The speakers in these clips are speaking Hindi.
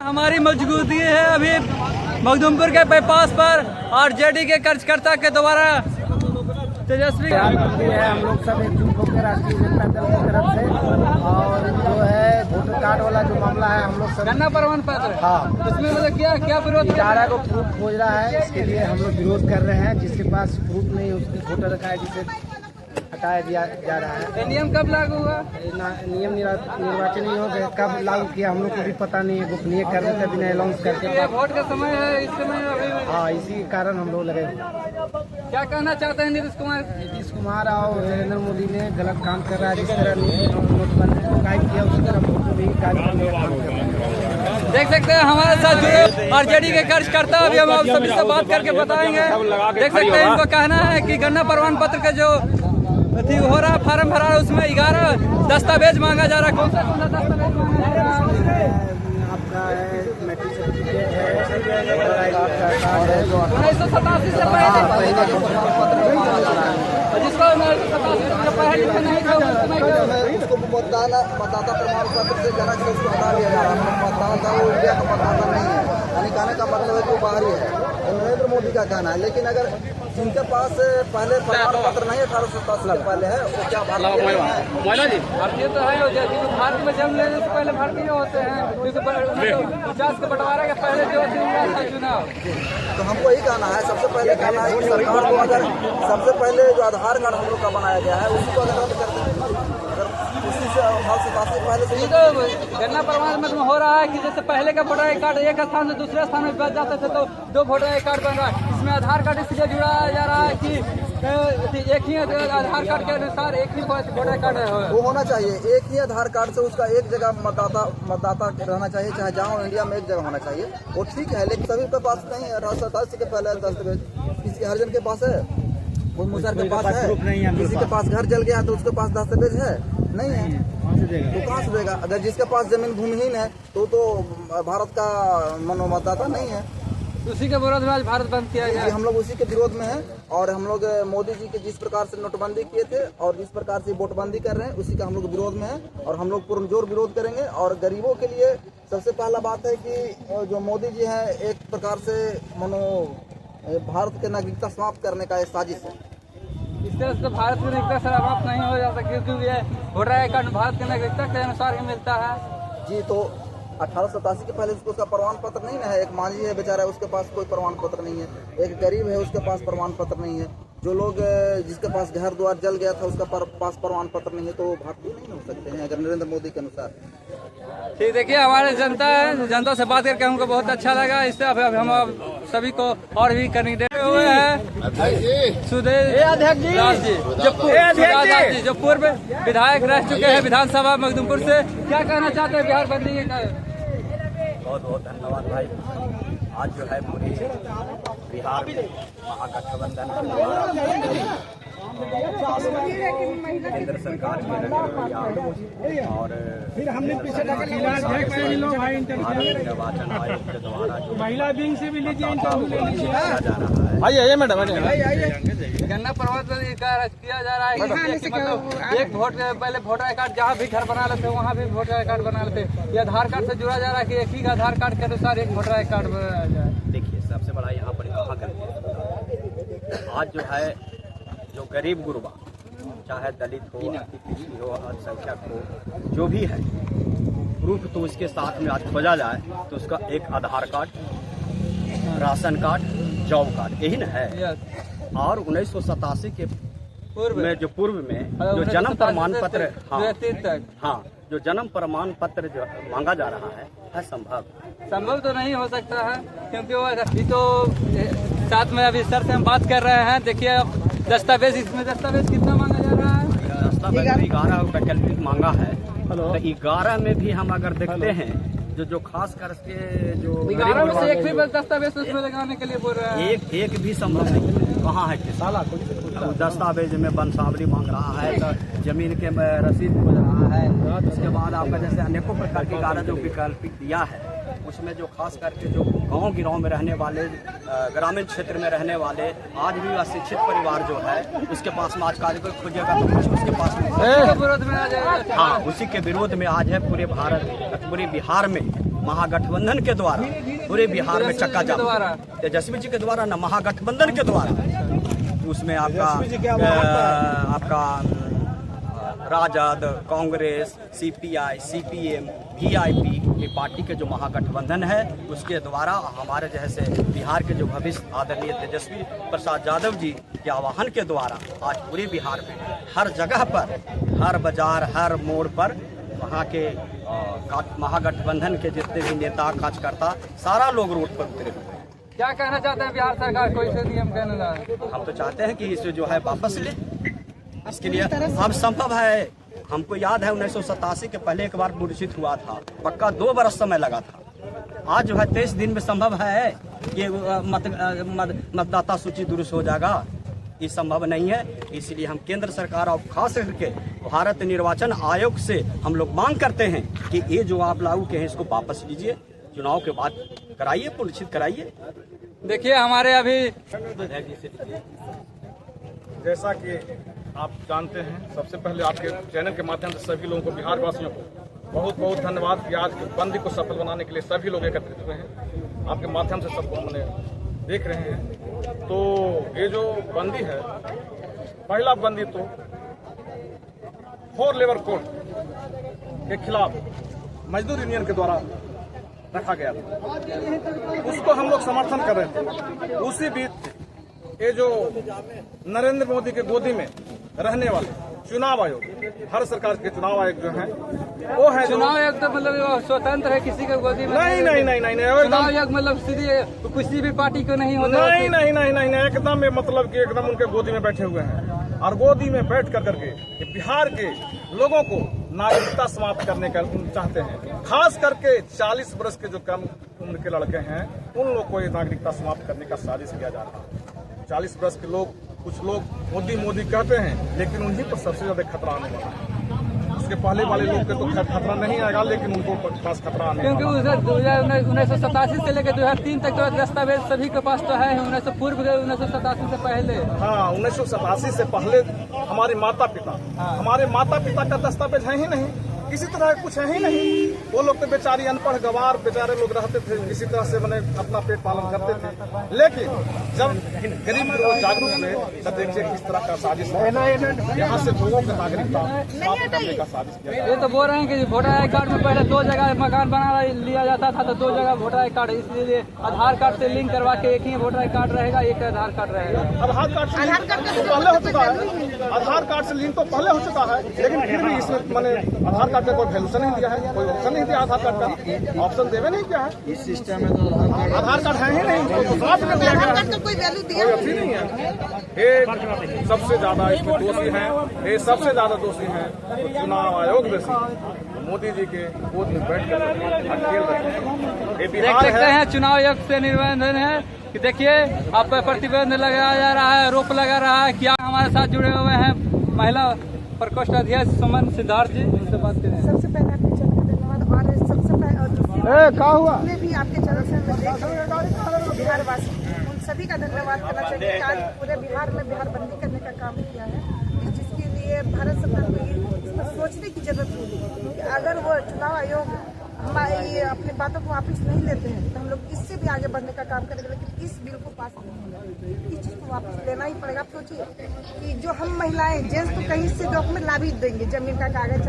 हमारी मजबूती है अभी मखदूमपुर के बाईपास पर आरजेडी के कार्यकर्ता के द्वारा तेजस्वी है। हम लोग सब एकजुट होकर राष्ट्रीय जनता दल की तरफ से और जो है वोटर कार्ड वाला जो मामला है हम लोग सब गन्ना प्रमाण पत्र हाँ उसमें मतलब क्या विरोध कर रहा है? को प्रूफ खोज रहा है, इसके लिए हम लोग विरोध कर रहे हैं। जिसके पास प्रूफ नहीं उसकी वोटर कार्ड से हटाया जा रहा है। ये नियम कब लागू हुआ? नियम निर्वाचन आयोग कब लागू किया हम लोग को भी पता नहीं है, गोपनीय करने के बिना अनाउंस करके। ये वोट का समय है, इस समय अभी हाँ इसी कारण हम लोग लगे। क्या कहना चाहते हैं नीतीश कुमार? नीतीश कुमार और नरेंद्र मोदी ने गलत काम कर रहा है। जिस तरह नोटबंदी को गाइड किया उसी तरह वोट को भी गाइड करने का काम कर रहा है। देख सकते हैं हमारे साथ जुड़े आरजेडी के कार्यकर्ता, अभी हम आप सभी से बात करके बताएंगे। देख सकते हैं इनको कहना है कि गन्ना प्रमाण पत्र का जो हो रहा है फार्म भरा है उसमें 11 दस्तावेज मांगा जा रहा है। कौन सा दस्तावेज मांगा जा रहा है? आपका मैट्रिक सर्टिफिकेट है, 1987 से पहले जिसको 1987 से पहले नहीं था उसको मतदाता प्रमाण पत्र से जाना चाहिए, उसको हटा दिया जा रहा है। मतदाता था वो इंडिया का मतदाता नहीं है, यानी कहने का मतलब है कि वो बाहरी है। तो नरेंद्र मोदी का कहना है। लेकिन अगर जिनके पास पहले प्रमाण पत्र नहीं 1887 से पहले है वो क्या भारतीय है? भारतीय तो है, भारत में जन्म लेने से पहले भारतीय होते हैं। 1950 के बंटवारे के पहले जो चुनाव, तो हमको यही कहना है, सबसे पहले कहना है कि सरकार को अगर सबसे पहले जो आधार कार्ड हम लोग का बनाया गया है उसी को अगर रद्द कर दें, अगर उसी से 1887 पहले से तो गन्ना प्रमाण पत्र में हो रहा है कि जैसे पहले का वोटर आई कार्ड एक स्थान से दूसरे स्थान में बच जाते थे तो 2 वोटर आई कार्ड बन रहा है। इसमें आधार कार्ड इसलिए जुड़ाया जा रहा है कि एक ही आधार कार्ड के अनुसार एक ही वोटर कार्ड वो होना चाहिए। एक ही आधार कार्ड से उसका एक जगह मतदाता रहना चाहिए, चाहे जहाँ इंडिया में एक जगह होना चाहिए। वो ठीक है, लेकिन सभी के पास नहीं है। 1887 के पहले दस्तावेज किसी हर जन के पास है, कोई मुसर के पास है, किसी के पास घर जल गया तो उसके पास दस्तावेज है नहीं है, तो कहाँ से देगा? अगर जिसके पास जमीन भूमिहीन है तो भारत का मतदाता नहीं है। उसी के विरोध में आज भारत बंद किया गया। हम लोग उसी के विरोध में हैं और हम लोग मोदी जी के जिस प्रकार से नोटबंदी किए थे और जिस प्रकार से वोटबंदी कर रहे हैं उसी का हम लोग विरोध में हैं और हम लोग पुरजोर विरोध करेंगे। और गरीबों के लिए सबसे पहला बात है कि जो मोदी जी हैं एक प्रकार से भारत के नागरिकता समाप्त करने का एक साजिश है। इस तरह से भारत की नागरिकता समाप्त नहीं हो जाता क्योंकि ये वोटर आई कार्ड भारत की नागरिकता के अनुसार ही मिलता है। जी, तो 1887 के पहले उसका प्रमाण पत्र नहीं है। एक मांझी है बेचारा, उसके पास कोई प्रमाण पत्र नहीं है। एक गरीब है, उसके पास प्रमाण पत्र नहीं है। जो लोग जिसके पास घर द्वार जल गया था उसका पास प्रमाण पत्र नहीं है, तो भारतीय नहीं हो सकते हैं अगर नरेंद्र मोदी के अनुसार। ठीक, देखिए हमारे जनता से बात करके हमको बहुत अच्छा लगा। इससे अब हम सभी को और भी करने दे हुए हैं सुदेश दास जी जो पूर्व विधायक रह चुके हैं विधानसभा मखदूमपुर से। क्या कहना चाहते हैं बिहार बंदी का? बहुत बहुत धन्यवाद भाई। आज जो है पूरी बिहार में महागठबंधन केंद्र सरकार की रवैया और निर्वाचन आयोग के द्वारा जो महिला विंग से भी लीजिए किया जा रहा है। मैडम गन्ना प्रमाण पत्र किया जा रहा है कि मतलब एक वोट पहले वोटर आई कार्ड जहाँ भी घर बना लेते वहाँ भी वोटर आई कार्ड बना लेते, ये आधार कार्ड से जुड़ा जा रहा है कि एक ही आधार कार्ड के अनुसार एक वोटर आई कार्ड बनाया जाए। देखिए सबसे बड़ा यहाँ पर कहा करके आज जो है जो गरीब गुरबा चाहे दलित हो, अतिपिछड़ी हो, अल्पसंख्यक हो, जो भी है प्रूफ तो उसके साथ में आज खोजा जाए तो उसका एक Aadhaar card, ration card, job card यही न है। और 1987 के पूर्व में जो जन्म प्रमाण पत्र हाँ जो जन्म प्रमाण पत्र जो मांगा जा रहा है संभव तो नहीं हो सकता है क्योंकि वो अभी तो साथ में अभी सर से हम बात कर रहे हैं। देखिए दस्तावेज, इसमें दस्तावेज कितना मांगा जा रहा है? दस्तावेज 11 वैकल्पिक मांगा है। तो 11 में भी हम अगर देखते हैं जो खास करके जो 11 में से एक भी दस्तावेज उसमें लगाने के लिए बोल रहे हैं, एक भी संभव नहीं। कहाँ है तो दस्तावेज में वंशावली मांग रहा है, तो जमीन के रसीद खोज रहा है। उसके बाद आपका जैसे अनेकों प्रकार के 11 जो विकल्पिक दिया है उसमें जो खास करके जो गांव गिराव में रहने वाले, ग्रामीण क्षेत्र में रहने वाले, आज भी अशिक्षित परिवार जो है उसके पास में आज कार्य कोई खोजेगा तो कुछ उसके पास में विरोध में आ जाएगा। हाँ, उसी के विरोध में आज है पूरे बिहार में महागठबंधन के द्वारा पूरे बिहार में चक्का जाम, तेजस्वी जी के द्वारा न महागठबंधन के द्वारा, उसमें आपका Rajad, Congress, CPI, CPM, VIP की पार्टी के जो महागठबंधन है उसके द्वारा हमारे जैसे बिहार के जो भविष्य आदरणीय तेजस्वी प्रसाद यादव जी के आह्वान के द्वारा आज पूरे बिहार में हर जगह पर, हर बाजार, हर मोड़ पर वहाँ के महागठबंधन के जितने भी नेता, कार्यकर्ता, सारा लोग रोड पर उतरे हुए हैं। क्या कहना चाहते हैं बिहार सरकार को इसे नियम कहना? हम तो चाहते हैं कि इसे जो है वापस ले, इसके लिए अब संभव है। हमको याद है 1987 के पहले एक बार मूर्छित हुआ था, पक्का 2 बरस समय लगा था। आज जो है 23 दिन में संभव है कि मतदाता सूची दुरुस्त हो जाएगा, ये संभव नहीं है। इसलिए हम केंद्र सरकार और खास करके भारत निर्वाचन आयोग से हम लोग मांग करते हैं कि ये जो आप लागू किए हैं इसको वापस लीजिए, चुनाव के बाद कराइए, पुनरीक्षित कराइए। देखिए हमारे अभी जैसा कि आप जानते हैं, सबसे पहले आपके चैनल के माध्यम से सभी लोगों को, बिहार वासियों को बहुत बहुत धन्यवाद कि आज बंदी को सफल बनाने के लिए सभी लोग एकत्रित हुए हैं। आपके माध्यम से सबको हमने देख रहे हैं। तो ये जो बंदी है, पहला बंदी तो 4 लेबर कोड के खिलाफ मजदूर यूनियन के द्वारा रखा गया था, उसको हम लोग समर्थन कर रहे थे। उसी बीच ये जो नरेंद्र मोदी के गोदी में रहने वाले चुनाव आयोग, भारत सरकार के चुनाव आयोग जो है वो है, चुनाव आयोग तो मतलब स्वतंत्र है, किसी के गोदी में नहीं, चुनाव आयोग मतलब सीधे किसी भी पार्टी को नहीं होता। नहीं, एकदम मतलब कि एकदम उनके गोदी में बैठे हुए हैं और गोदी में बैठ करके बिहार के लोगों को नागरिकता समाप्त करने का चाहते हैं। खास करके 40 वर्ष के जो कम उम्र के लड़के हैं उन लोग को ये नागरिकता समाप्त करने का साजिश किया जा रहा है। 40 वर्ष के लोग, कुछ लोग मोदी कहते हैं, लेकिन उन्हीं पर सबसे ज्यादा खतरा आने वाला है। उसके पहले वाले लोग के तो खतरा नहीं आएगा, लेकिन उनको पास खतरा आने वाला है। क्योंकि 1987 से लेकर 2003 तक जो दस्तावेज सभी के पास तो है, 1987 से पहले। हाँ, 1987 से पहले हमारे माता पिता का दस्तावेज है ही नहीं, किसी तरह कुछ है ही नहीं। वो लोग तो बेचारी अनपढ़ गवार बेचारे लोग रहते थे, किसी तरह से मैंने अपना पेट पालन करते थे। लेकिन जब गरीब लोग जागरूक हुए तब देखिए किस तरह का साजिश यहाँ से लोगों की नागरिकता समाप्त करने का साजिश किया। ये तो बोल रहे हैं कि वोटर आई कार्ड में पहले 2 जगह मकान बना लिया जाता था, तो 2 जगह वोटर आई कार्ड, इसलिए आधार कार्ड से लिंक करवा के एक ही वोटर आई कार्ड रहेगा, एक आधार कार्ड रहेगा। आधार कार्ड से पहले हो चुका है, आधार कार्ड से लिंक तो पहले हो चुका है, लेकिन फिर भी इसमें मैंने आधार कार्ड का कोई वैल्यूशन नहीं दिया है, कोई ऑप्शन नहीं दिया आधार कार्ड का, ऑप्शन देवे नहीं क्या है इस सिस्टम में। तो आधार कार्ड है ही नहीं, तो समाप्त कर दिया गया, कोई वैल्यू दिया नहीं है। ये सबसे ज्यादा इसमें दोषी है, ये सबसे ज्यादा दोषी है तो चुनाव आयोग दोषी, मोदी जी के गोद में बैठ कर खेल रहे हैं। देख सकते हैं चुनाव आयोग से निवेदन है कि देखिए आप पर प्रतिबंध लगाया जा रहा है, रोक लगा रहा है। क्या हमारे साथ जुड़े हुए हैं महिला प्रकोष्ठ अध्यक्ष सुमन सिद्धार्थ जी, उनसे बात करें। सबसे पहले आपके चैनल का धन्यवाद, और सबसे पहले क्या हुआ भी आपके चैनल से बिहार वासी उन सभी का धन्यवाद करना चाहिए कि आज पूरे बिहार में बिहार बंदी करने का काम किया है, जिसके लिए भारत सरकार को इस पर सोचने की जरूरत होगी कि अगर वो चुनाव आयोग हमारी अपनी बातों को वापस नहीं लेते हैं तो हम लोग इससे भी आगे बढ़ने का काम करेंगे, लेकिन इस बिल को पास नहीं होगा, इस चीज को वापस लेना ही पड़ेगा। आप सोचिए कि जो हम महिलाएं, जेंट्स तो कहीं से डॉक्यूमेंट ला भी देंगे, जमीन का कागज,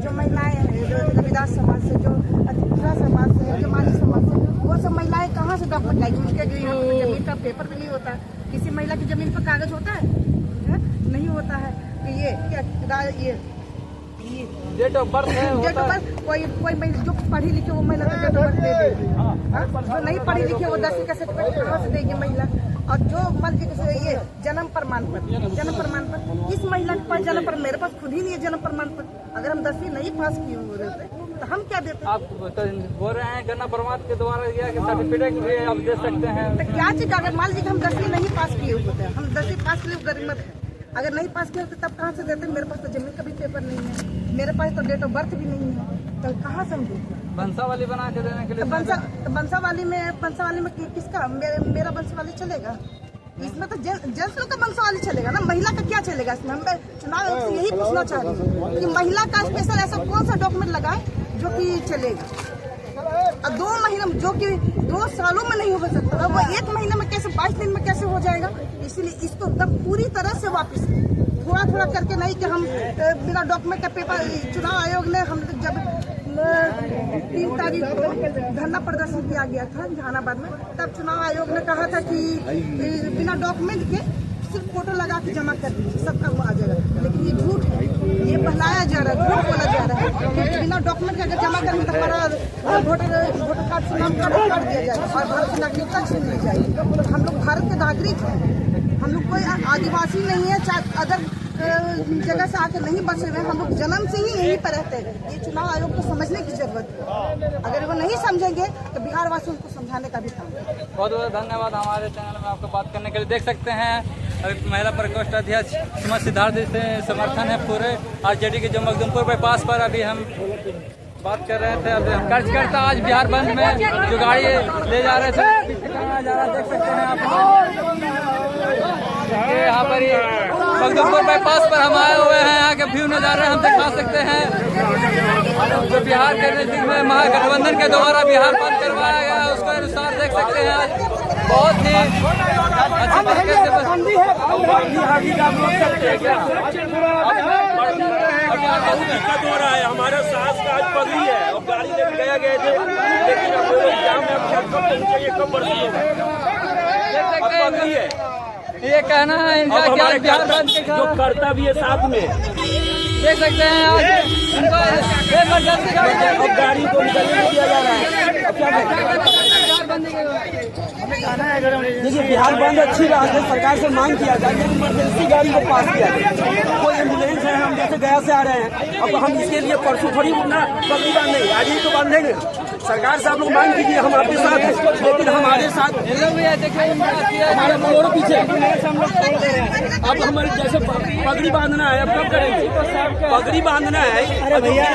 जो महिलाएं हैं, जो रविदास समाज से, जो अधिकता समाज से, जो माली समाज से, वो सब महिलाएं कहाँ से डॉक्यूमेंट लाएगी? उनके यहाँ पर जमीन का पेपर भी नहीं होता है, किसी महिला की जमीन पर कागज होता है? नहीं होता है। कि ये डेट ऑफ बर्थ है, डेट ऑफ बर्थ कोई महिला जो पढ़ी लिखी वो महिला को डेट ऑफ बर्थ दे देगी, जो नहीं पढ़ी लिखी वो 10वीं का सर्टिफिकेट कहाँ से देगी महिला? और जो मान लीजिए ये जन्म प्रमाण पत्र, इस महिला के पास जन्म प्रमाण, मेरे पास खुद ही नहीं है जन्म प्रमाण पत्र। अगर हम 10वीं नहीं पास किए हुए तो हम क्या देते? आप बोल रहे हैं जन्म प्रमाण के द्वारा सर्टिफिकेट भी आप दे सकते हैं। तो क्या चीज, अगर मान लीजिए हम 10वीं नहीं पास किए हुए थे, हम 10वीं पास के लिए गरीबत है, अगर नहीं पास किए होते तब कहाँ से देते? मेरे पास तो जमीन का भी पेपर नहीं है, मेरे पास तो डेट ऑफ बर्थ भी नहीं है, तो कहाँ से हम देते? बंसावाली बना के देने के लिए बंसावाली में किसका? मेरा बंसावाली चलेगा? इसमें तो जेंट्स लोग का बंसावाली चलेगा ना, महिला का क्या चलेगा इसमें? हम चुनाव आयोग से यही पूछना चाह रही हूँ कि महिला का स्पेशल ऐसा कौन सा डॉक्यूमेंट लगाए जो कि चलेगा। अब 2 महीने जो कि 2 सालों में नहीं हो सकता था, वो 1 महीने में कैसे, 22 दिन में कैसे हो जाएगा। इसलिए इसको एकदम पूरी तरह से वापस, थोड़ा थोड़ा करके नहीं कि हम बिना डॉक्यूमेंट का पेपर। चुनाव आयोग ने हम जब 3 तारीख को धरना प्रदर्शन किया गया था जहानाबाद में, तब चुनाव आयोग ने कहा था कि बिना डॉक्यूमेंट के सिर्फ फोटो लगा के जमा कर दीजिए, सब काम आ जाएगा। लेकिन ये झूठ है, ये बहलाया जा रहा है, झूठ बोला जा रहा है कि बिना डॉक्यूमेंट के अगर जमा करेंगे तो हमारा वोटर कार्ड से नाम काट दिया जाएगा और भारत की नागरिकता छीन ली जाएगी। तो हम लोग भारत के नागरिक हैं, हम लोग कोई आदिवासी नहीं है, अदर जगह से आके नहीं बसे हुए, हम लोग जन्म से ही यहीं पर रहते हैं। ये चुनाव आयोग को समझने की जरूरत है, अगर वो नहीं समझेंगे तो बिहार वासियों को समझाने का भी काम है। बहुत बहुत धन्यवाद हमारे चैनल में आपको बात करने के लिए। देख सकते हैं महिला प्रकोष्ठ अध्यक्ष सुमन सिद्धार्थ से समर्थन है पूरे आरजेडी के, जो मखदूमपुर बाईपास पर अभी हम बात कर रहे थे। अभी कार्यकर्ता आज बिहार बंद में जो गाड़ी ले जा रहे थे, देख सकते हैं आप यहाँ पर ही मखदूमपुर बाईपास पर हम आए हुए हैं। यहाँ के व्यू नज़ारे हम दिखा सकते हैं जो बिहार के नजदीक में महागठबंधन के द्वारा बिहार बंद करवाया गया है, उसके अनुसार देख सकते हैं आज बहुत ही अच्छी तरीके से दिक्कत हो रहा है। हमारे सास का आज पगड़ी है और गाड़ी लेकर गए थे, लेकिन अब एग्जाम में कब पहुंचेंगे, कब बरसी होगा, पगड़ी है। ये कहना है इनका क्या बिहार बंद जो करता भी है साथ में, देख सकते हैं आज इनको इमरजेंसी गाड़ी को निकलने नहीं दिया जा रहा है। देखिए बिहार बंद अच्छी बात है, सरकार से मांग किया जाए इमरजेंसी गाड़ी को पास किया जाए। कोई एम्बुलेंस है, हम जैसे गया से आ रहे हैं, अब हम इसके लिए परसों थोड़ी ना पगड़ी बांधेंगे, आज ही तो बांधेंगे। सरकार से आप लोग मांग कीजिए, हम आपके साथ हैं, लेकिन हमारे साथ हमारे और पीछे अब हमारे जैसे पगड़ी बांधना है, अब कब करेंगे? पगड़ी बांधना है। अरे भैया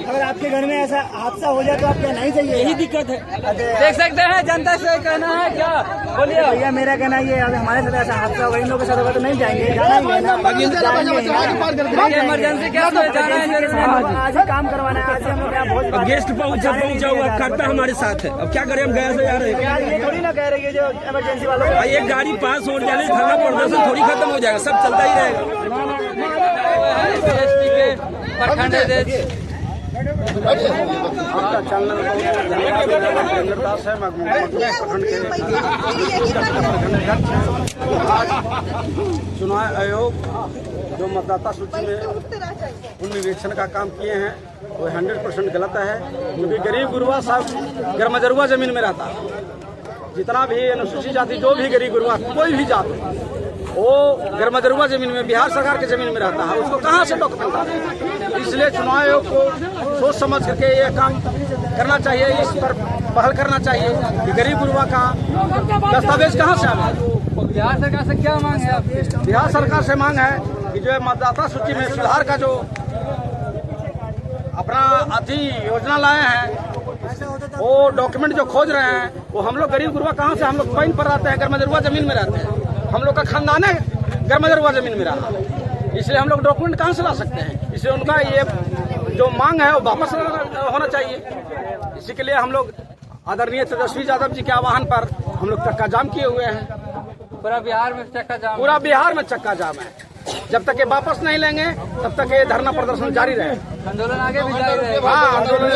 अगर आपके घर में ऐसा हादसा हो जाए तो आप क्या नहीं चाहिए, यही दिक्कत है। देख सकते हैं जनता से कहना है क्या बोलिए भैया। मेरा कहना ये है, हमारे साथ ऐसा हादसा होगा, इन लोगों के साथ होगा तो नहीं जाएंगे, इमरजेंसी क्या तो जाना है जरूरी है। आज ही काम करवाना है, आज हम लोग यहाँ बहुत गेस्ट पहुंचा हुआ करता हमारे साथ है, अब क्या करें, हम गया से जा रहे हैं। ये थोड़ी ना कह रही है जो इमरजेंसी वालों को एक गाड़ी पास हो जाने धरना प्रदर्शन थोड़ी खत्म हो जाएगा, सब चलता ही रहेगा। प्रखंड अध्यक्ष चुनाव आयोग जो मतदाता सूची में उन निरीक्षण का काम किए हैं वो 100% गलत है, क्योंकि गरीब गुरुआ साहब गरमजरुआ जमीन में रहता है। जितना भी अनुसूचित जाति, जो भी गरीब गुरुआ, कोई भी जाति, वो गरमजरुआ जमीन में, बिहार सरकार के जमीन में रहता है, उसको कहाँ से डॉक्यूमेंट आता है? इसलिए चुनाव आयोग को सोच समझ करके ये काम करना चाहिए, इस पर पहल करना चाहिए कि गरीब गुरुआ का दस्तावेज कहाँ से आवे। बिहार सरकार से क्या मांग है आपकी? बिहार सरकार से मांग है कि जो मतदाता सूची में सुधार का जो अपना योजना लाए हैं, वो डॉक्यूमेंट जो खोज रहे हैं, वो हम लोग गरीब गुरुआ कहाँ से, हम लोग पैन पर रहते हैं, गरमजरुआ जमीन में रहते हैं, हम लोग का खानदान है गरमजरुआ जमीन में रहा, इसलिए हम लोग डॉक्यूमेंट कहाँ से ला सकते हैं? इसलिए उनका ये जो मांग है वो वापस होना चाहिए। इसी के लिए हम लोग आदरणीय तेजस्वी यादव जी के आह्वान पर हम लोग चक्का जाम किए हुए हैं। पूरा बिहार में चक्का जाम, पूरा बिहार में चक्का जाम है। जब तक ये वापस नहीं लेंगे तब तक ये धरना प्रदर्शन जारी रहे, आंदोलन आगे भी जारी रहेगा। हाँ, आंदोलन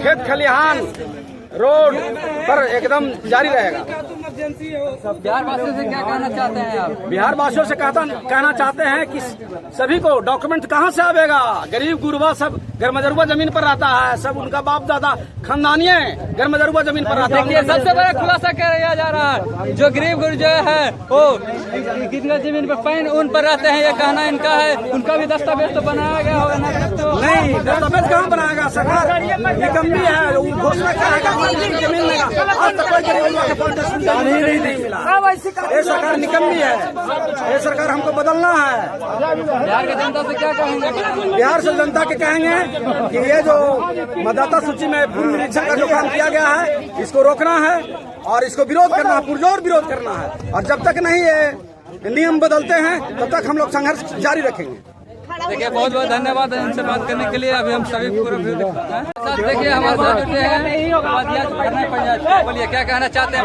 खेत खलिहान रोड पर एकदम जारी रहेगा। बिहार वासियों से क्या कहना चाहते हैं आप? बिहार वासियों से कहना चाहते हैं कि सभी को डॉक्यूमेंट कहाँ से आवेगा? गरीब गुरबा सब गरमजरुआ जमीन पर रहता है, सब उनका बाप दादा खानदानी गरमजरुआ जमीन पर रहता है। देखिए सबसे बड़ा खुलासा किया जा रहा है, जो गरीब गुरु जो है वो कितने जमीन पर पैन उन पर रहते हैं, ये कहना इनका है। उनका भी दस्तावेज तो बनाया गया होगा ना? तो नहीं, दस्तावेज कहाँ बनाएगा? सरकार निकम्मी है, घोषणा करेगा जमीन में, आज तक कोई गरीब गुरबा को नहीं मिला। ये सरकार निकम्मी है, ये सरकार हमको बदलना है। बिहार की जनता से क्या कहेंगे? बिहार से जनता के कहेंगे कि ये जो मतदाता सूची में पूर्व निरीक्षण का जो काम किया गया है, इसको रोकना है और इसको विरोध करना है, पुरजोर विरोध करना है। और जब तक नहीं ये नियम बदलते हैं तब तक हम लोग संघर्ष जारी रखेंगे। देखिए बहुत बहुत धन्यवाद इनसे बात करने के लिए। अभी हम सभी पूरा व्यू साथ देखिए हमारे साथ जुटे हैं। बोलिए क्या कहना चाहते हैं?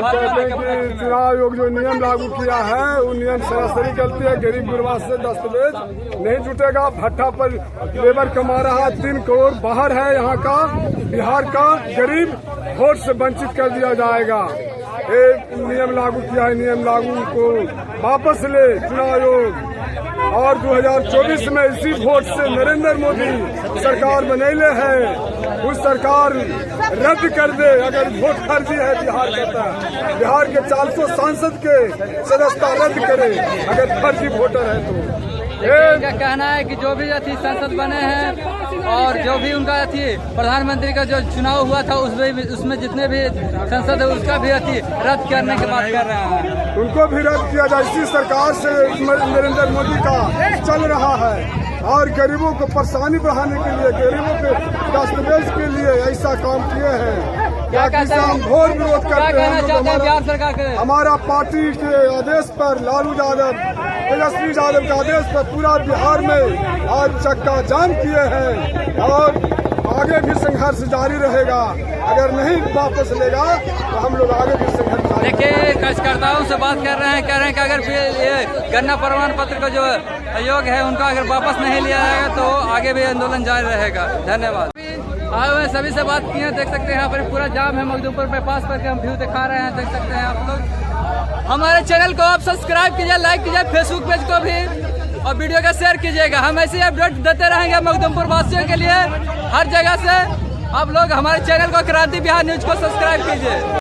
चुनाव आयोग जो नियम लागू किया है वो नियम सरासरी गलती है। गरीब गुरबा से दस्तावेज नहीं जुटेगा। भट्टा पर लेबर कमा रहा 3 करोड़ बाहर है यहाँ का, बिहार का गरीब वोट से वंचित कर दिया जाएगा। नियम लागू किया है, नियम लागू को वापस ले चुनाव आयोग। और 2024 में इसी वोट से नरेंद्र मोदी सरकार बनैले है, उस सरकार रद्द कर दे। अगर वोट फर्जी है बिहार का, बिहार के 400 सांसद के सदस्यता रद्द करे अगर फर्जी वोटर है तो। क्या कहना है कि जो भी अथी संसद बने हैं और जो भी उनका अथी प्रधानमंत्री का जो चुनाव हुआ था उसमें जितने भी संसद है उसका भी अथी रद्द करने की बात कर रहे हैं, उनको भी रद्द किया जाए। इसी सरकार से नरेंद्र मोदी का चल रहा है और गरीबों को परेशानी बढ़ाने के लिए, गरीबों के दस्तावेज के लिए ऐसा काम किए हैं। क्या कहते हैं? घोर विरोध करते हैं। बिहार सरकार के हमारा पार्टी के आदेश पर, लालू यादव, तेजस्वी यादव के आदेश पर पूरा बिहार में आज चक्का जाम किए हैं और आगे भी संघर्ष जारी रहेगा। अगर नहीं वापस लेगा तो हम लोग आगे भी संघर्ष जारी। देखिए कार्यकर्ताओं से बात कर रहे हैं, कह रहे हैं कि अगर ये गन्ना प्रमाण पत्र का जो आयोग है उनका अगर वापस नहीं लिया जाएगा तो आगे भी आंदोलन जारी रहेगा। धन्यवाद। आए हुए सभी से बात की है, देख सकते हैं यहाँ पर पूरा जाम है। मखदूमपुर बाईपास पर के हम व्यू दिखा रहे हैं, देख सकते हैं आप लोग। हमारे चैनल को आप सब्सक्राइब कीजिए, लाइक कीजिए, फेसबुक पेज को भी, और वीडियो का शेयर कीजिएगा। हम ऐसे ही अपडेट देते रहेंगे मखदूमपुर वासियों के लिए हर जगह से। आप लोग हमारे चैनल को क्रांति बिहार न्यूज को सब्सक्राइब कीजिए।